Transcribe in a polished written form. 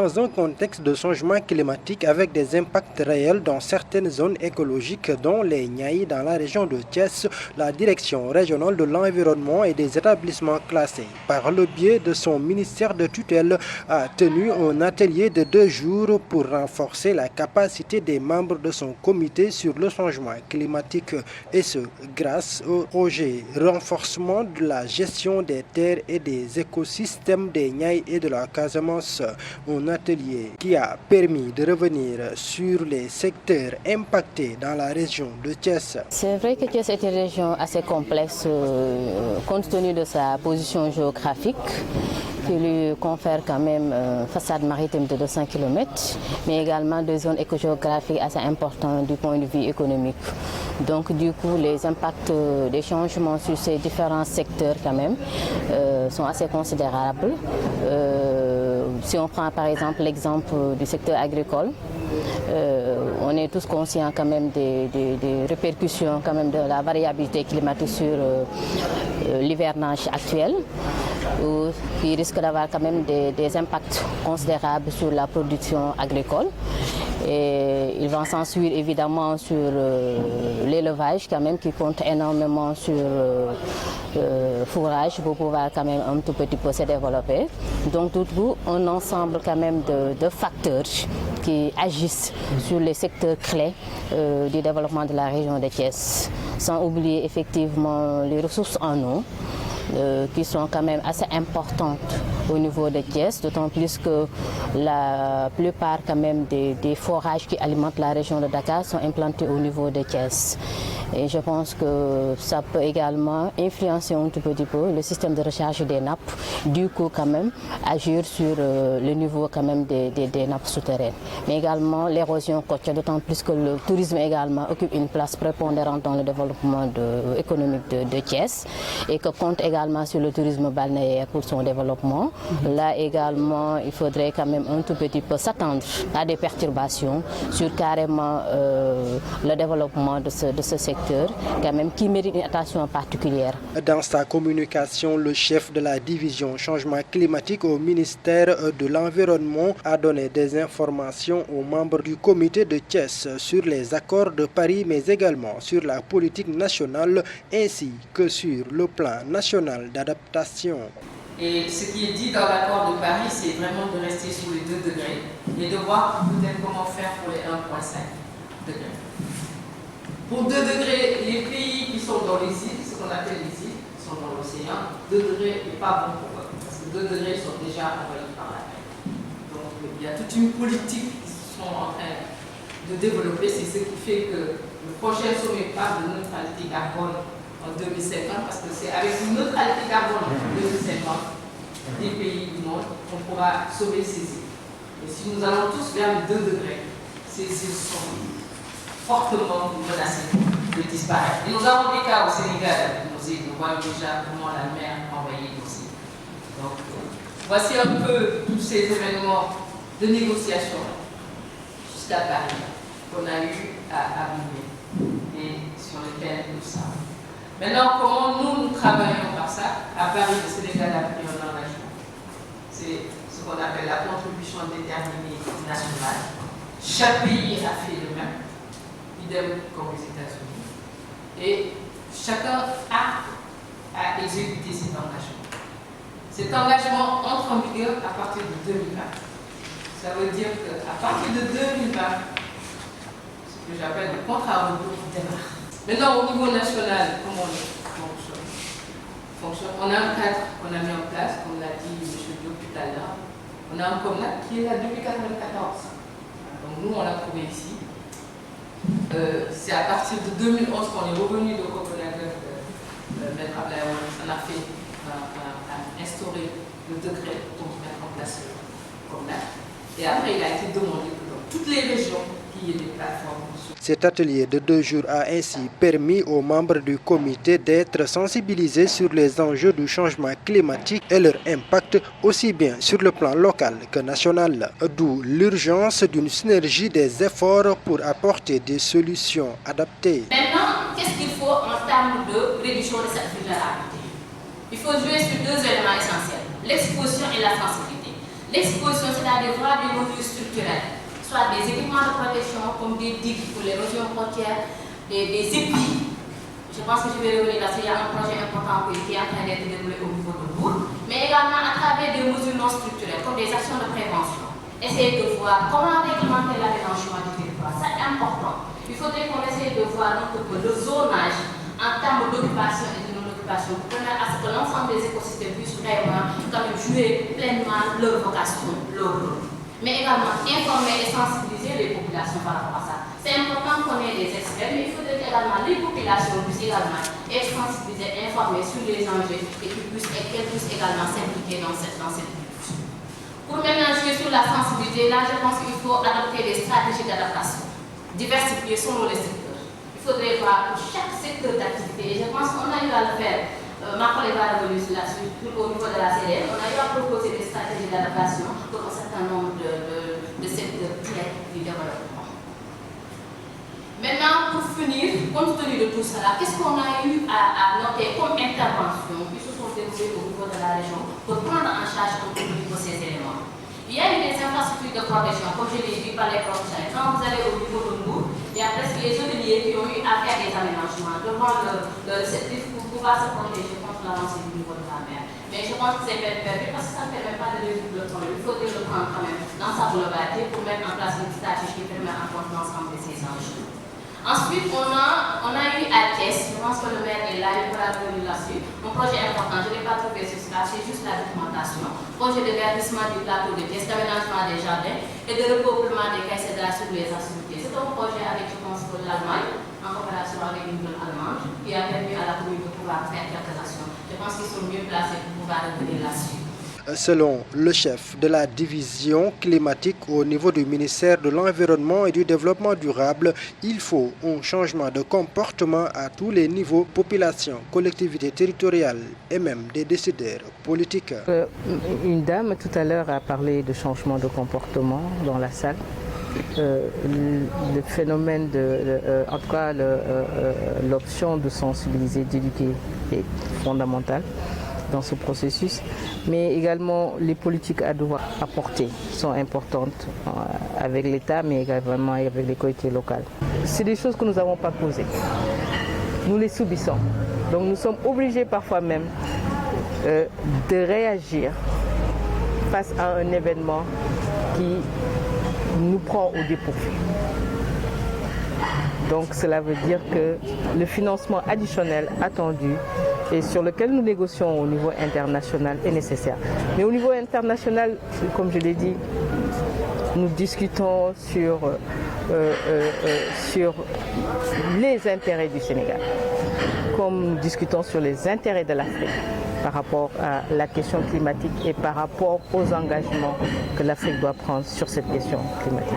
Dans un contexte de changement climatique avec des impacts réels dans certaines zones écologiques dont les Niayes dans la région de Thiès, la Direction régionale de l'environnement et des établissements classés, par le biais de son ministère de tutelle, a tenu un atelier de 2 jours pour renforcer la capacité des membres de son comité sur le changement climatique et ce, grâce au projet renforcement de la gestion des terres et des écosystèmes des Niayes et de la Casamance. Un atelier qui a permis de revenir sur les secteurs impactés dans la région de Thiès. C'est vrai que Thiès est une région assez complexe compte tenu de sa position géographique qui lui confère quand même une façade maritime de 200 km, mais également des zones écogéographiques assez importantes du point de vue économique. Donc du coup, les impacts des changements sur ces différents secteurs quand même sont assez considérables. Si on prend par exemple l'exemple du secteur agricole, on est tous conscients quand même des répercussions quand même de la variabilité climatique sur l'hivernage actuel, qui risque d'avoir quand même des impacts considérables sur la production agricole. Et il va s'ensuivre évidemment sur l'élevage quand même qui compte énormément sur fourrage pour pouvoir quand même un tout petit peu se développer. Donc tout un ensemble quand même de facteurs qui agissent sur les secteurs clés du développement de la région de Thiès, sans oublier effectivement les ressources en eau qui sont quand même assez importantes au niveau de Thiès, d'autant plus que la plupart quand même des forages qui alimentent la région de Dakar sont implantés au niveau de Thiès. Et je pense que ça peut également influencer un tout petit peu le système de recharge des nappes, du coup quand même agir sur le niveau quand même des nappes souterraines. Mais également l'érosion côtière, d'autant plus que le tourisme également occupe une place prépondérante dans le développement économique de Thiès et que compte également sur le tourisme balnéaire pour son développement. Là également, il faudrait quand même un tout petit peu s'attendre à des perturbations sur carrément le développement de ce secteur quand même qui mérite une attention particulière. Dans sa communication, le chef de la division changement climatique au ministère de l'Environnement a donné des informations aux membres du comité de Thiès sur les accords de Paris, mais également sur la politique nationale ainsi que sur le plan national d'adaptation. Et ce qui est dit dans l'accord de Paris, c'est vraiment de rester sous les 2 degrés et de voir peut-être comment faire pour les 1,5 degrés. Pour 2 degrés, les pays qui sont dans les îles, ce qu'on appelle les îles, qui sont dans l'océan, 2 degrés n'est pas bon pour eux, parce que 2 degrés sont déjà envahis par la mer. Donc il y a toute une politique qui sont en train de développer, c'est ce qui fait que le prochain sommet parle de neutralité carbone en 2050, parce que c'est avec une neutralité carbone en 2050 des pays du monde qu'on pourra sauver ces îles. Et si nous allons tous vers les 2 degrés, ces îles sont fortement menacées de disparaître. Et nous avons des cas au Sénégal, nos îles, nous voyons déjà comment la mer envahit nos îles. Donc voici un peu tous ces événements de négociation jusqu'à Paris qu'on a eu à vivre et sur lesquels nous sommes. Maintenant, comment nous travaillons par ça? À Paris, le Sénégal a pris un engagement. C'est ce qu'on appelle la contribution déterminée nationale. Chaque pays a fait le même, idem comme les États-Unis. Et chacun a exécuté cet engagement. Cet engagement entre en vigueur à partir de 2020. Ça veut dire qu'à partir de 2020, ce que j'appelle le contrat à rebours démarre. Maintenant, au niveau national, comment on fonctionne? On a un cadre qu'on a mis en place, comme l'a dit M. Diop tout à l'heure. On a un COMNAC qui est là depuis 1994. Donc nous, on l'a trouvé ici. C'est à partir de 2011 qu'on est revenu de Copenhague, Maître Ablaïon. On a fait instaurer le degré pour mettre en place le COMNAC. Et après, il a été demandé que dans toutes les régions, qu'il y ait des plateformes. Cet atelier de 2 jours a ainsi permis aux membres du comité d'être sensibilisés sur les enjeux du changement climatique et leur impact aussi bien sur le plan local que national. D'où l'urgence d'une synergie des efforts pour apporter des solutions adaptées. Maintenant, qu'est-ce qu'il faut en termes de réduction de cette vulnérabilité? Il faut jouer sur 2 éléments essentiels, l'exposition et la sensibilité. L'exposition, c'est-à-dire voir des mesures structurelles, soit des équipements de protection comme des digues pour l'érosion côtière, des épis. Je pense que je vais revenir là-dessus, il y a un projet important qui est en train d'être déroulé au niveau de Bourg, mais également à travers des mesures non structurelles, comme des actions de prévention. Essayer de voir comment réglementer l'aménagement du territoire, c'est important. Il faudrait qu'on essaye de voir un peu le zonage en termes d'occupation et de non-occupation pour permettre à ce que l'ensemble des écosystèmes puissent vraiment quand même jouer pleinement leur vocation, leur rôle. Mais également informer et sensibiliser les populations par rapport à ça. C'est important qu'on ait des experts, mais il faudrait également les populations puissent également être sensibilisées, informées sur les enjeux et qu'elles puissent également s'impliquer dans cette lutte. Pour maintenant jouer sur la sensibilité, là je pense qu'il faut adopter des stratégies d'adaptation, diversifier selon les secteurs. Il faudrait voir pour chaque secteur d'activité, et je pense qu'on a eu à le faire. Ma collègue va revenir là-dessus au niveau de la CDN, on a eu à proposer des stratégies d'adaptation pour un certain nombre de secteurs clés du développement. Maintenant, pour finir, compte tenu de tout cela, qu'est-ce qu'on a eu à noter comme intervention qui se sont déroulées au niveau de la région pour prendre en charge un peu ces éléments? Il y a eu des infrastructures de protection, comme je l'ai dit par les professionnels. Quand vous allez au niveau de nous, il y a presque les hôteliers qui ont eu à faire des aménagements devant le secteur pour pouvoir se protéger contre l'avancée du niveau de la mer. Mais je pense que c'est perdu parce que ça ne permet pas de résoudre le problème. Il faudrait le prendre quand même dans sa globalité pour mettre en place une stratégie qui permet en compte l'ensemble de ces enjeux. Ensuite, on a eu à Thiès, je pense que le maire est là, il pourra revenir là-dessus. Un projet important, je ne l'ai pas trouvé sur cela, c'est juste la documentation. Projet de verdissement du plateau de Thiès, d'aménagement des jardins et de repeuplement des caisses sur les activités. C'est un projet avec, je pense, l'Allemagne, en coopération avec une zone allemande, qui a permis à la commune de pouvoir faire quelques actions. Je pense qu'ils sont mieux placés pour pouvoir revenir là-dessus. Selon le chef de la division climatique au niveau du ministère de l'Environnement et du Développement durable, il faut un changement de comportement à tous les niveaux, population, collectivités territoriales et même des décideurs politiques. Une dame tout à l'heure a parlé de changement de comportement dans la salle. Le phénomène en tout cas l'option de sensibiliser, d'éduquer est fondamentale dans ce processus, mais également les politiques à devoir apporter sont importantes avec l'État, mais également avec les collectivités locales. C'est des choses que nous n'avons pas posées. Nous les subissons. Donc nous sommes obligés parfois même de réagir face à un événement qui nous prend au dépourvu. Donc cela veut dire que le financement additionnel attendu et sur lequel nous négocions au niveau international est nécessaire. Mais au niveau international, comme je l'ai dit, nous discutons sur les intérêts du Sénégal, comme nous discutons sur les intérêts de l'Afrique par rapport à la question climatique et par rapport aux engagements que l'Afrique doit prendre sur cette question climatique.